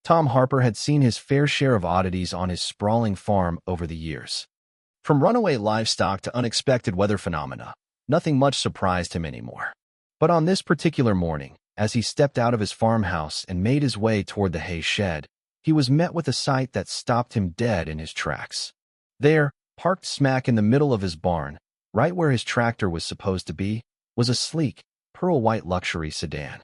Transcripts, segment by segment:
Tom Harper had seen his fair share of oddities on his sprawling farm over the years. From runaway livestock to unexpected weather phenomena, nothing much surprised him anymore. But on this particular morning, as he stepped out of his farmhouse and made his way toward the hay shed, he was met with a sight that stopped him dead in his tracks. There, parked smack in the middle of his barn, right where his tractor was supposed to be, was a sleek, pearl-white luxury sedan.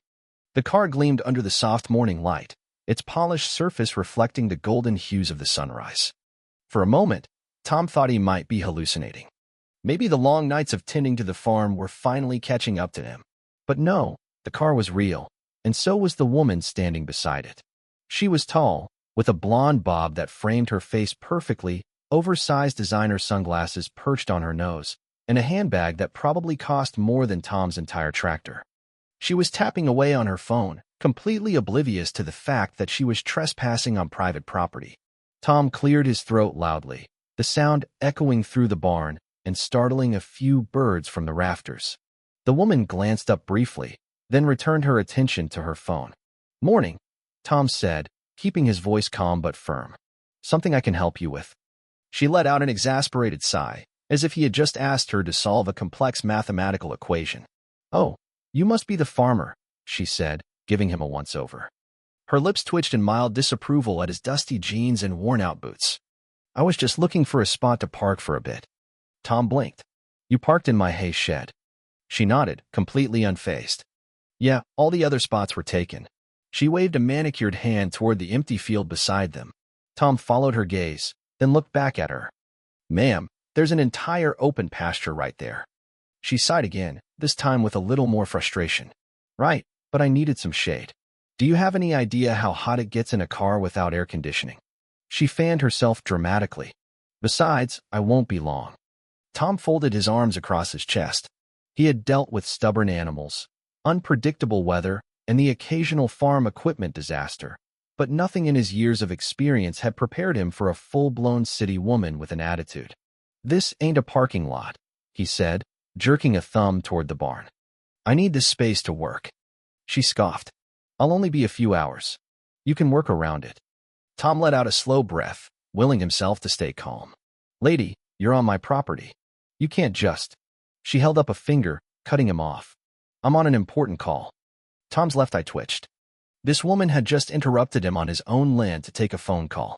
The car gleamed under the soft morning light, its polished surface reflecting the golden hues of the sunrise. For a moment, Tom thought he might be hallucinating. Maybe the long nights of tending to the farm were finally catching up to him. But no, the car was real, and so was the woman standing beside it. She was tall, with a blonde bob that framed her face perfectly, oversized designer sunglasses perched on her nose, and a handbag that probably cost more than Tom's entire tractor. She was tapping away on her phone, completely oblivious to the fact that she was trespassing on private property. Tom cleared his throat loudly, the sound echoing through the barn and startling a few birds from the rafters. The woman glanced up briefly, then returned her attention to her phone. "Morning," Tom said, keeping his voice calm but firm. "Something I can help you with?" She let out an exasperated sigh, as if he had just asked her to solve a complex mathematical equation. "Oh, you must be the farmer," she said, giving him a once-over. Her lips twitched in mild disapproval at his dusty jeans and worn-out boots. "I was just looking for a spot to park for a bit." Tom blinked. "You parked in my hay shed." She nodded, completely unfazed. "Yeah, all the other spots were taken." She waved a manicured hand toward the empty field beside them. Tom followed her gaze, then looked back at her. "Ma'am, there's an entire open pasture right there." She sighed again, this time with a little more frustration. "Right, but I needed some shade. Do you have any idea how hot it gets in a car without air conditioning?" She fanned herself dramatically. "Besides, I won't be long." Tom folded his arms across his chest. He had dealt with stubborn animals, unpredictable weather, and the occasional farm equipment disaster, but nothing in his years of experience had prepared him for a full-blown city woman with an attitude. "This ain't a parking lot," he said, jerking a thumb toward the barn. "I need this space to work." She scoffed. "I'll only be a few hours. You can work around it." Tom let out a slow breath, willing himself to stay calm. "Lady, you're on my property. You can't just—" She held up a finger, cutting him off. "I'm on an important call." Tom's left eye twitched. This woman had just interrupted him on his own land to take a phone call.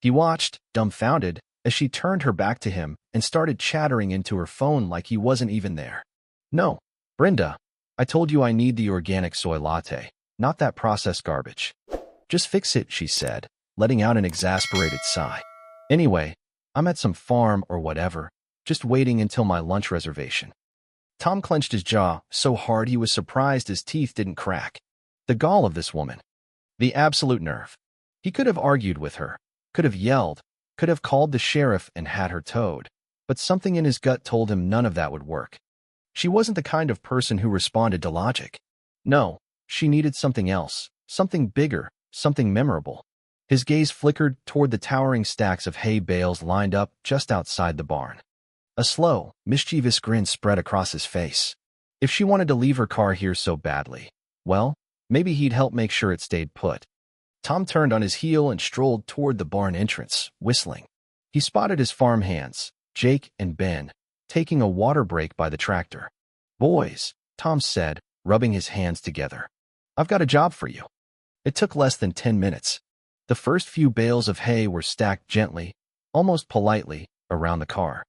He watched, dumbfounded, as she turned her back to him and started chattering into her phone like he wasn't even there. "No, Brenda, I told you I need the organic soy latte, not that processed garbage." "Just fix it," she said, letting out an exasperated sigh. "Anyway, I'm at some farm or whatever, just waiting until my lunch reservation." Tom clenched his jaw so hard he was surprised his teeth didn't crack. The gall of this woman. The absolute nerve. He could have argued with her, could have yelled, could have called the sheriff and had her towed, but something in his gut told him none of that would work. She wasn't the kind of person who responded to logic. No, she needed something else, something bigger, something memorable. His gaze flickered toward the towering stacks of hay bales lined up just outside the barn. A slow, mischievous grin spread across his face. If she wanted to leave her car here so badly, well, maybe he'd help make sure it stayed put. Tom turned on his heel and strolled toward the barn entrance, whistling. He spotted his farm hands, Jake and Ben, taking a water break by the tractor. "Boys," Tom said, rubbing his hands together. "I've got a job for you." It took less than 10 minutes. The first few bales of hay were stacked gently, almost politely, around the car.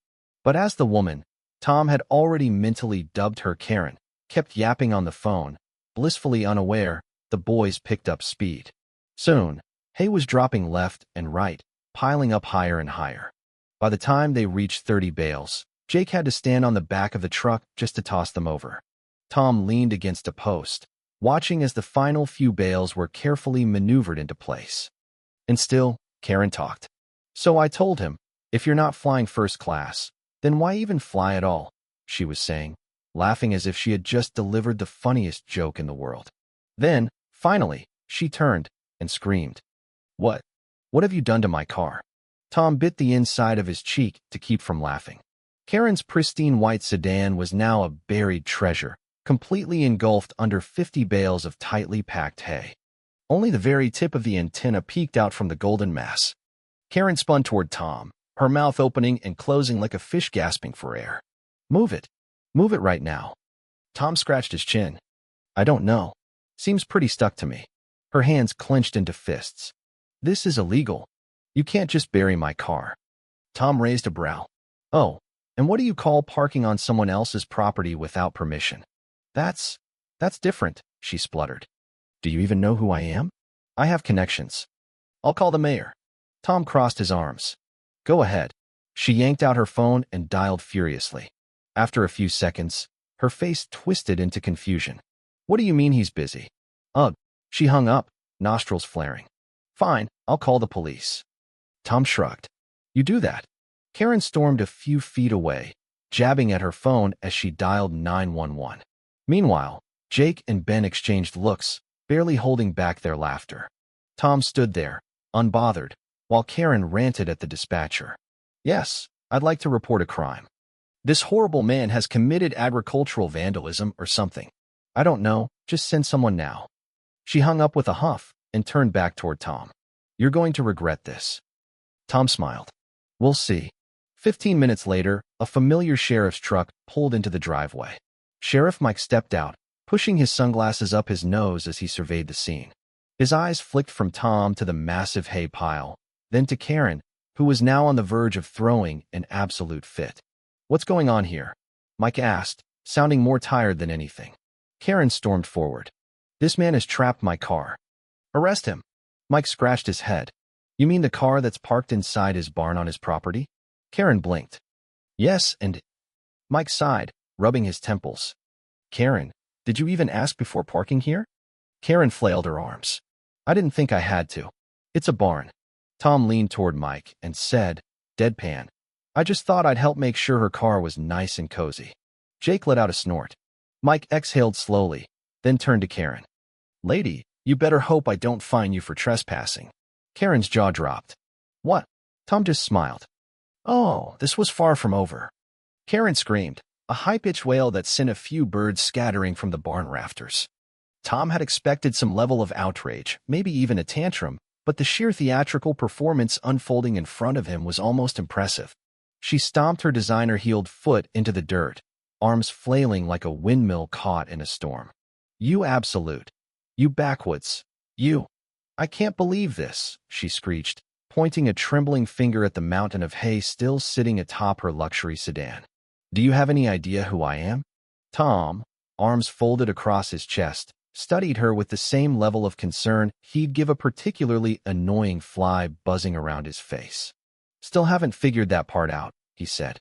But as the woman, Tom had already mentally dubbed her Karen, kept yapping on the phone, blissfully unaware, the boys picked up speed. Soon, hay was dropping left and right, piling up higher and higher. By the time they reached 30 bales, Jake had to stand on the back of the truck just to toss them over. Tom leaned against a post, watching as the final few bales were carefully maneuvered into place. And still, Karen talked. "So I told him, if you're not flying first class, then why even fly at all?" she was saying, laughing as if she had just delivered the funniest joke in the world. Then, finally, she turned and screamed. "What? What have you done to my car?" Tom bit the inside of his cheek to keep from laughing. Karen's pristine white sedan was now a buried treasure, completely engulfed under 50 bales of tightly packed hay. Only the very tip of the antenna peeked out from the golden mass. Karen spun toward Tom, her mouth opening and closing like a fish gasping for air. Move it. Move it right now. Tom scratched his chin. I don't know. Seems pretty stuck to me. Her hands clenched into fists. This is illegal. You can't just bury my car. Tom raised a brow. Oh, and what do you call parking on someone else's property without permission? That's different, she spluttered. Do you even know who I am? I have connections. I'll call the mayor. Tom crossed his arms. Go ahead. She yanked out her phone and dialed furiously. After a few seconds, her face twisted into confusion. What do you mean he's busy? Ugh. She hung up, nostrils flaring. Fine, I'll call the police. Tom shrugged. You do that. Karen stormed a few feet away, jabbing at her phone as she dialed 911. Meanwhile, Jake and Ben exchanged looks, barely holding back their laughter. Tom stood there, unbothered, while Karen ranted at the dispatcher. Yes, I'd like to report a crime. This horrible man has committed agricultural vandalism or something. I don't know, just send someone now. She hung up with a huff and turned back toward Tom. You're going to regret this. Tom smiled. We'll see. 15 minutes later, a familiar sheriff's truck pulled into the driveway. Sheriff Mike stepped out, pushing his sunglasses up his nose as he surveyed the scene. His eyes flicked from Tom to the massive hay pile, then to Karen, who was now on the verge of throwing an absolute fit. What's going on here? Mike asked, sounding more tired than anything. Karen stormed forward. This man has trapped my car. Arrest him. Mike scratched his head. You mean the car that's parked inside his barn on his property? Karen blinked. Yes, and... Mike sighed, rubbing his temples. Karen, did you even ask before parking here? Karen flailed her arms. I didn't think I had to. It's a barn. Tom leaned toward Mike and said, deadpan, I just thought I'd help make sure her car was nice and cozy. Jake let out a snort. Mike exhaled slowly, then turned to Karen. Lady, you better hope I don't fine you for trespassing. Karen's jaw dropped. What? Tom just smiled. Oh, this was far from over. Karen screamed, a high-pitched wail that sent a few birds scattering from the barn rafters. Tom had expected some level of outrage, maybe even a tantrum, but the sheer theatrical performance unfolding in front of him was almost impressive. She stomped her designer-heeled foot into the dirt, arms flailing like a windmill caught in a storm. You absolute. You backwoods. You. I can't believe this, she screeched, pointing a trembling finger at the mountain of hay still sitting atop her luxury sedan. Do you have any idea who I am? Tom, arms folded across his chest, studied her with the same level of concern he'd give a particularly annoying fly buzzing around his face. Still haven't figured that part out, he said.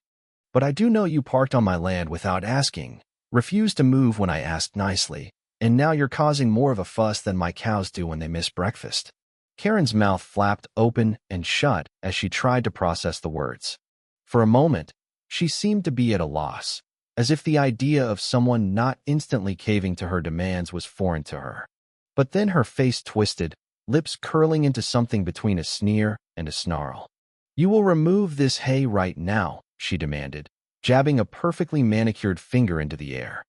But I do know you parked on my land without asking, refused to move when I asked nicely, and now you're causing more of a fuss than my cows do when they miss breakfast. Karen's mouth flapped open and shut as she tried to process the words. For a moment, she seemed to be at a loss, as if the idea of someone not instantly caving to her demands was foreign to her. But then her face twisted, lips curling into something between a sneer and a snarl. You will remove this hay right now, she demanded, jabbing a perfectly manicured finger into the air.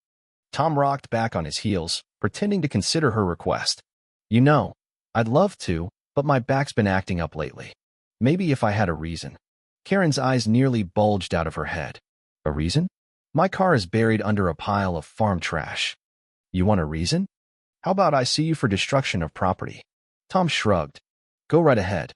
Tom rocked back on his heels, pretending to consider her request. You know, I'd love to, but my back's been acting up lately. Maybe if I had a reason. Karen's eyes nearly bulged out of her head. A reason? My car is buried under a pile of farm trash. You want a reason? How about I sue you for destruction of property? Tom shrugged. Go right ahead.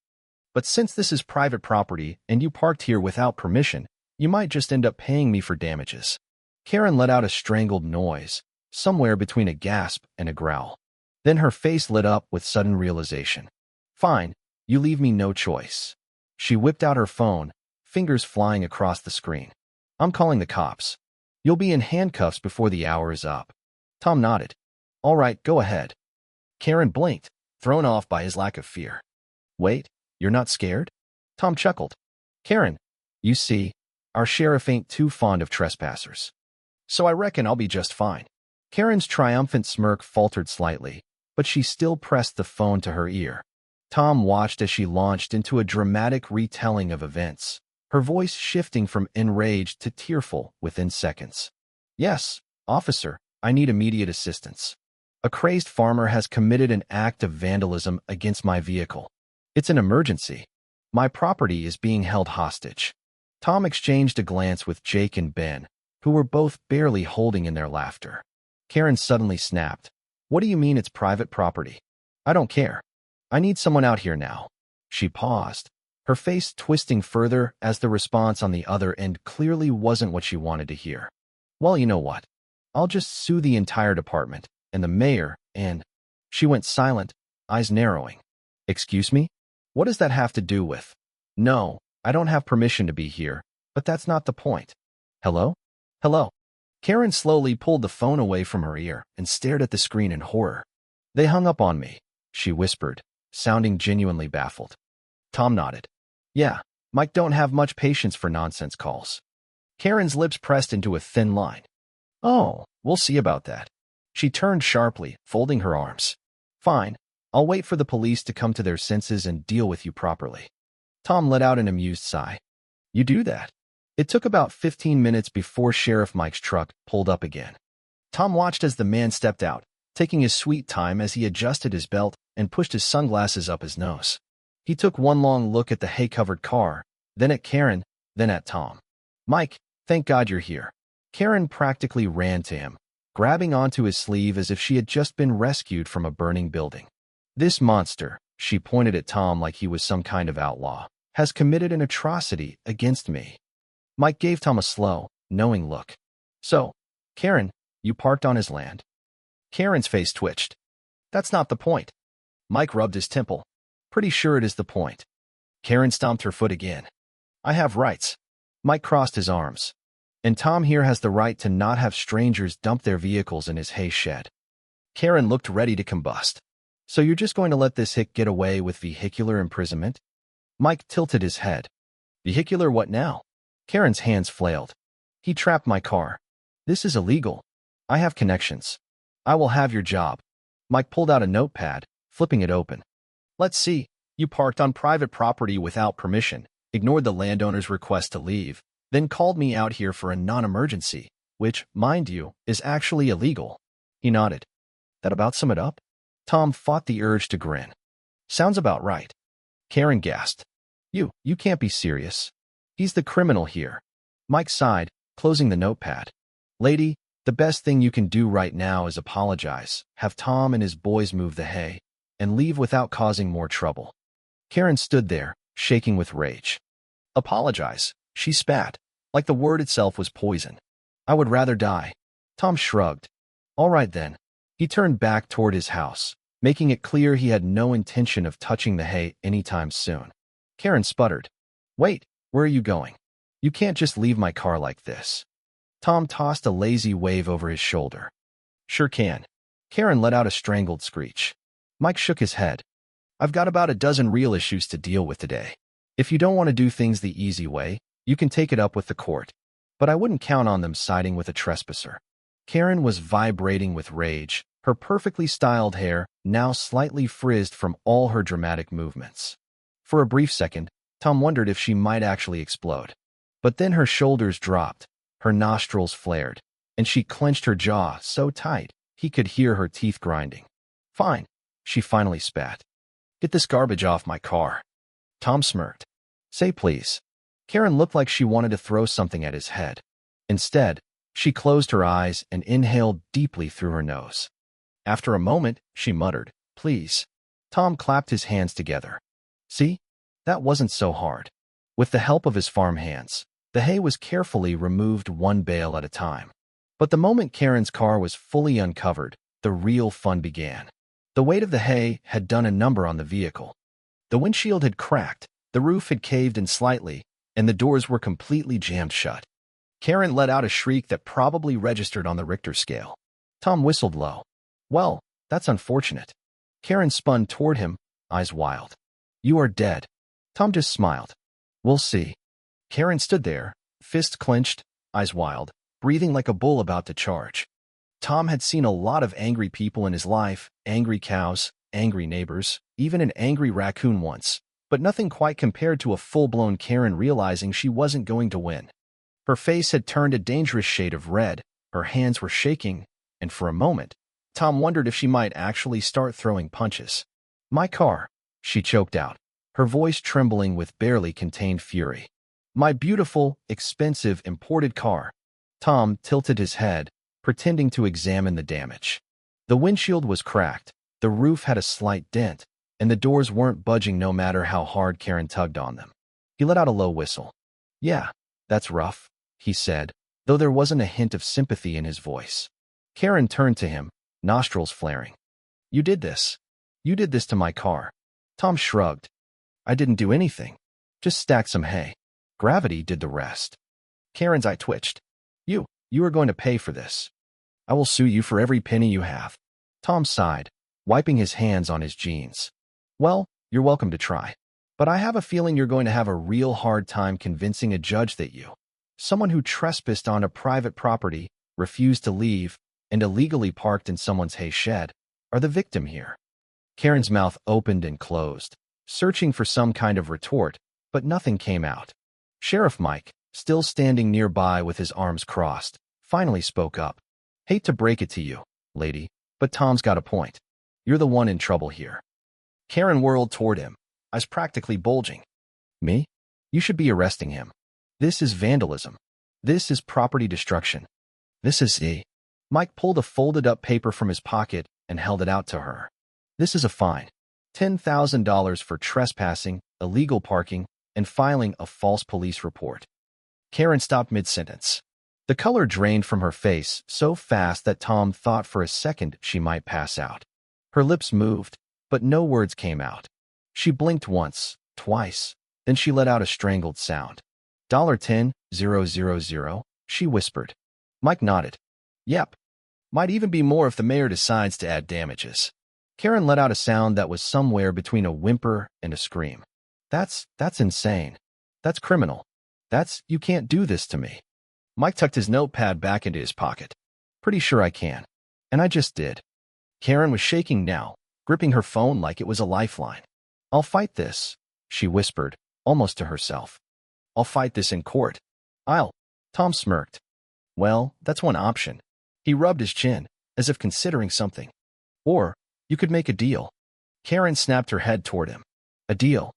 But since this is private property and you parked here without permission, you might just end up paying me for damages. Karen let out a strangled noise, somewhere between a gasp and a growl. Then her face lit up with sudden realization. Fine, you leave me no choice. She whipped out her phone, fingers flying across the screen. I'm calling the cops. You'll be in handcuffs before the hour is up. Tom nodded. All right, go ahead. Karen blinked, thrown off by his lack of fear. Wait, you're not scared? Tom chuckled. Karen, you see, our sheriff ain't too fond of trespassers. So I reckon I'll be just fine. Karen's triumphant smirk faltered slightly, but she still pressed the phone to her ear. Tom watched as she launched into a dramatic retelling of events, her voice shifting from enraged to tearful within seconds. Yes, officer, I need immediate assistance. A crazed farmer has committed an act of vandalism against my vehicle. It's an emergency. My property is being held hostage. Tom exchanged a glance with Jake and Ben, who were both barely holding in their laughter. Karen suddenly snapped. What do you mean it's private property? I don't care. I need someone out here now. She paused, her face twisting further as the response on the other end clearly wasn't what she wanted to hear. Well, you know what? I'll just sue the entire department, and the mayor, and... She went silent, eyes narrowing. Excuse me? What does that have to do with? No, I don't have permission to be here, but that's not the point. Hello? Hello? Karen slowly pulled the phone away from her ear and stared at the screen in horror. They hung up on me, she whispered, sounding genuinely baffled. Tom nodded. Yeah, Mike don't have much patience for nonsense calls. Karen's lips pressed into a thin line. Oh, we'll see about that. She turned sharply, folding her arms. Fine, I'll wait for the police to come to their senses and deal with you properly. Tom let out an amused sigh. You do that? It took about 15 minutes before Sheriff Mike's truck pulled up again. Tom watched as the man stepped out, taking his sweet time as he adjusted his belt and pushed his sunglasses up his nose. He took one long look at the hay-covered car, then at Karen, then at Tom. Mike, thank God you're here. Karen practically ran to him, grabbing onto his sleeve as if she had just been rescued from a burning building. This monster, she pointed at Tom like he was some kind of outlaw, has committed an atrocity against me. Mike gave Tom a slow, knowing look. So, Karen, you parked on his land? Karen's face twitched. That's not the point. Mike rubbed his temple. Pretty sure it is the point. Karen stomped her foot again. I have rights. Mike crossed his arms. And Tom here has the right to not have strangers dump their vehicles in his hay shed. Karen looked ready to combust. So you're just going to let this hick get away with vehicular imprisonment? Mike tilted his head. Vehicular what now? Karen's hands flailed. He trapped my car. This is illegal. I have connections. I will have your job. Mike pulled out a notepad, flipping it open. Let's see. You parked on private property without permission, ignored the landowner's request to leave, then called me out here for a non-emergency, which, mind you, is actually illegal. He nodded. That about sum it up? Tom fought the urge to grin. Sounds about right. Karen gasped. You can't be serious. He's the criminal here. Mike sighed, closing the notepad. Lady, the best thing you can do right now is apologize, have Tom and his boys move the hay, and leave without causing more trouble. Karen stood there, shaking with rage. Apologize, she spat, like the word itself was poison. I would rather die. Tom shrugged. All right then. He turned back toward his house, making it clear he had no intention of touching the hay anytime soon. Karen sputtered. Wait, where are you going? You can't just leave my car like this. Tom tossed a lazy wave over his shoulder. Sure can. Karen let out a strangled screech. Mike shook his head. I've got about a dozen real issues to deal with today. If you don't want to do things the easy way, you can take it up with the court. But I wouldn't count on them siding with a trespasser. Karen was vibrating with rage, her perfectly styled hair now slightly frizzed from all her dramatic movements. For a brief second, Tom wondered if she might actually explode. But then her shoulders dropped, her nostrils flared, and she clenched her jaw so tight he could hear her teeth grinding. Fine, she finally spat. Get this garbage off my car. Tom smirked. Say please. Karen looked like she wanted to throw something at his head. Instead, she closed her eyes and inhaled deeply through her nose. After a moment, she muttered, Please. Tom clapped his hands together. See? That wasn't so hard. With the help of his farm hands, the hay was carefully removed one bale at a time. But the moment Karen's car was fully uncovered, the real fun began. The weight of the hay had done a number on the vehicle. The windshield had cracked, the roof had caved in slightly, and the doors were completely jammed shut. Karen let out a shriek that probably registered on the Richter scale. Tom whistled low. Well, that's unfortunate. Karen spun toward him, eyes wild. You are dead. Tom just smiled. We'll see. Karen stood there, fist clenched, eyes wild, breathing like a bull about to charge. Tom had seen a lot of angry people in his life, angry cows, angry neighbors, even an angry raccoon once, but nothing quite compared to a full-blown Karen realizing she wasn't going to win. Her face had turned a dangerous shade of red, her hands were shaking, and for a moment, Tom wondered if she might actually start throwing punches. "My car," she choked out, her voice trembling with barely contained fury. "My beautiful, expensive, imported car." Tom tilted his head, pretending to examine the damage. The windshield was cracked, the roof had a slight dent, and the doors weren't budging no matter how hard Karen tugged on them. He let out a low whistle. "Yeah, that's rough," he said, though there wasn't a hint of sympathy in his voice. Karen turned to him, nostrils flaring. "You did this. You did this to my car." Tom shrugged. "I didn't do anything. Just stacked some hay. Gravity did the rest." Karen's eye twitched. You are going to pay for this. I will sue you for every penny you have." Tom sighed, wiping his hands on his jeans. "Well, you're welcome to try. But I have a feeling you're going to have a real hard time convincing a judge that you, someone who trespassed on a private property, refused to leave, and illegally parked in someone's hay shed, are the victim here." Karen's mouth opened and closed, searching for some kind of retort, but nothing came out. Sheriff Mike, still standing nearby with his arms crossed, finally spoke up. "Hate to break it to you, lady, but Tom's got a point. You're the one in trouble here." Karen whirled toward him, eyes practically bulging. "Me? You should be arresting him. This is vandalism. This is property destruction. This is Mike pulled a folded-up paper from his pocket and held it out to her. "This is a fine. $10,000 for trespassing, illegal parking, and filing a false police report." Karen stopped mid-sentence. The color drained from her face so fast that Tom thought for a second she might pass out. Her lips moved, but no words came out. She blinked once, twice, then she let out a strangled sound. $10,000, she whispered. Mike nodded. "Yep. Might even be more if the mayor decides to add damages." Karen let out a sound that was somewhere between a whimper and a scream. That's insane. That's criminal. You can't do this to me." Mike tucked his notepad back into his pocket. "Pretty sure I can. And I just did." Karen was shaking now, gripping her phone like it was a lifeline. "I'll fight this," she whispered, almost to herself. "I'll fight this in court. Tom smirked. "Well, that's one option." He rubbed his chin, as if considering something. "Or, you could make a deal." Karen snapped her head toward him. "A deal?"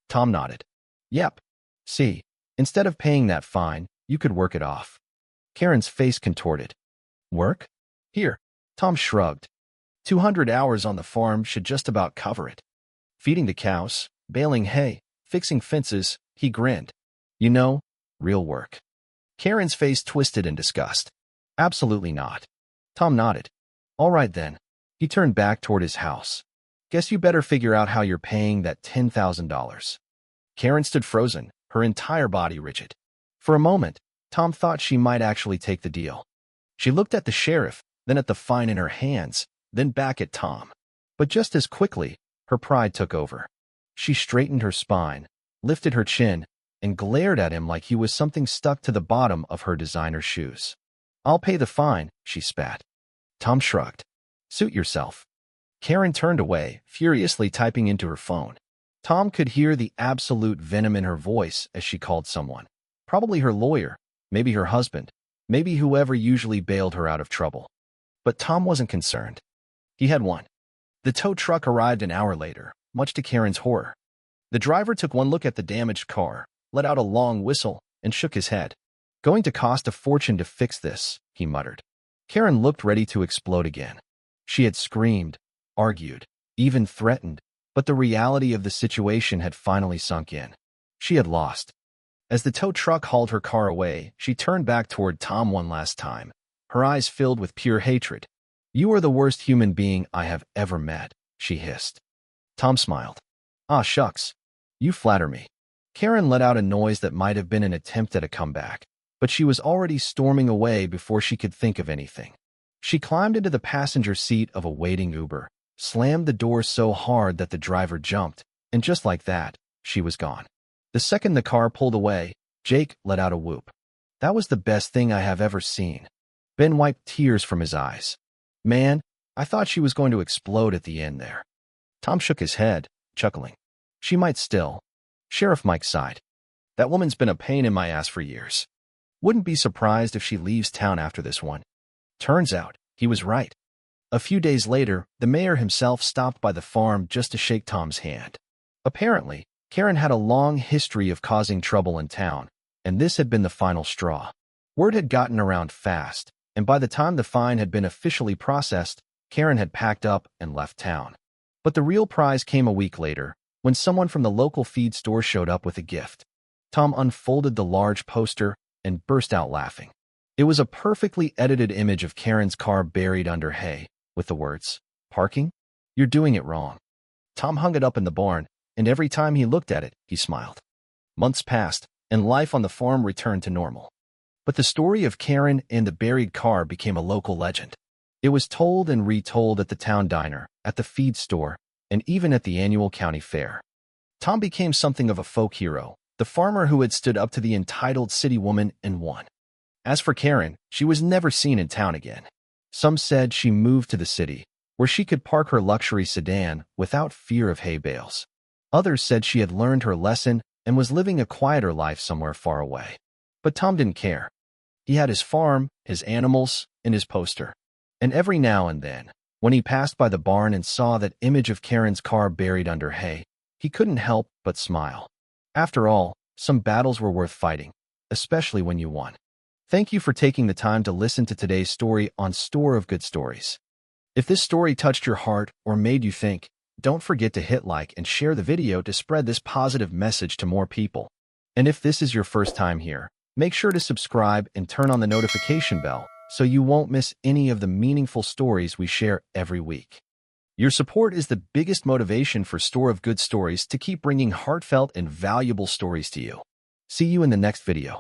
Tom nodded. "Yep. See, instead of paying that fine, you could work it off." Karen's face contorted. "Work? Here." Tom shrugged. 200 hours on the farm should just about cover it. Feeding the cows, baling hay, fixing fences, he grinned. "You know, real work." Karen's face twisted in disgust. "Absolutely not." Tom nodded. "All right then." He turned back toward his house. "Guess you better figure out how you're paying that $10,000. Karen stood frozen, her entire body rigid. For a moment, Tom thought she might actually take the deal. She looked at the sheriff, then at the fine in her hands, then back at Tom. But just as quickly, her pride took over. She straightened her spine, lifted her chin, and glared at him like he was something stuck to the bottom of her designer shoes. "I'll pay the fine," she spat. Tom shrugged. "Suit yourself." Karen turned away, furiously typing into her phone. Tom could hear the absolute venom in her voice as she called someone. Probably her lawyer, maybe her husband, maybe whoever usually bailed her out of trouble. But Tom wasn't concerned. He had won. The tow truck arrived an hour later, much to Karen's horror. The driver took one look at the damaged car, let out a long whistle, and shook his head. "Going to cost a fortune to fix this," he muttered. Karen looked ready to explode again. She had screamed, argued, even threatened, but the reality of the situation had finally sunk in. She had lost. As the tow truck hauled her car away, she turned back toward Tom one last time, her eyes filled with pure hatred. "You are the worst human being I have ever met," she hissed. Tom smiled. "Ah, shucks. You flatter me." Karen let out a noise that might have been an attempt at a comeback, but she was already storming away before she could think of anything. She climbed into the passenger seat of a waiting Uber, slammed the door so hard that the driver jumped, and just like that, she was gone. The second the car pulled away, Jake let out a whoop. "That was the best thing I have ever seen." Ben wiped tears from his eyes. "Man, I thought she was going to explode at the end there." Tom shook his head, chuckling. "She might still." Sheriff Mike sighed. "That woman's been a pain in my ass for years. Wouldn't be surprised if she leaves town after this one." Turns out, he was right. A few days later, the mayor himself stopped by the farm just to shake Tom's hand. Apparently, Karen had a long history of causing trouble in town, and this had been the final straw. Word had gotten around fast, and by the time the fine had been officially processed, Karen had packed up and left town. But the real prize came a week later, when someone from the local feed store showed up with a gift. Tom unfolded the large poster and burst out laughing. It was a perfectly edited image of Karen's car buried under hay, with the words, "Parking? You're doing it wrong." Tom hung it up in the barn, and every time he looked at it, he smiled. Months passed, and life on the farm returned to normal. But the story of Karen and the buried car became a local legend. It was told and retold at the town diner, at the feed store, and even at the annual county fair. Tom became something of a folk hero, the farmer who had stood up to the entitled city woman and won. As for Karen, she was never seen in town again. Some said she moved to the city, where she could park her luxury sedan without fear of hay bales. Others said she had learned her lesson and was living a quieter life somewhere far away. But Tom didn't care. He had his farm, his animals, and his poster. And every now and then, when he passed by the barn and saw that image of Karen's car buried under hay, he couldn't help but smile. After all, some battles were worth fighting, especially when you won. Thank you for taking the time to listen to today's story on Store of Good Stories. If this story touched your heart or made you think, don't forget to hit like and share the video to spread this positive message to more people. And if this is your first time here, make sure to subscribe and turn on the notification bell so you won't miss any of the meaningful stories we share every week. Your support is the biggest motivation for Store of Good Stories to keep bringing heartfelt and valuable stories to you. See you in the next video.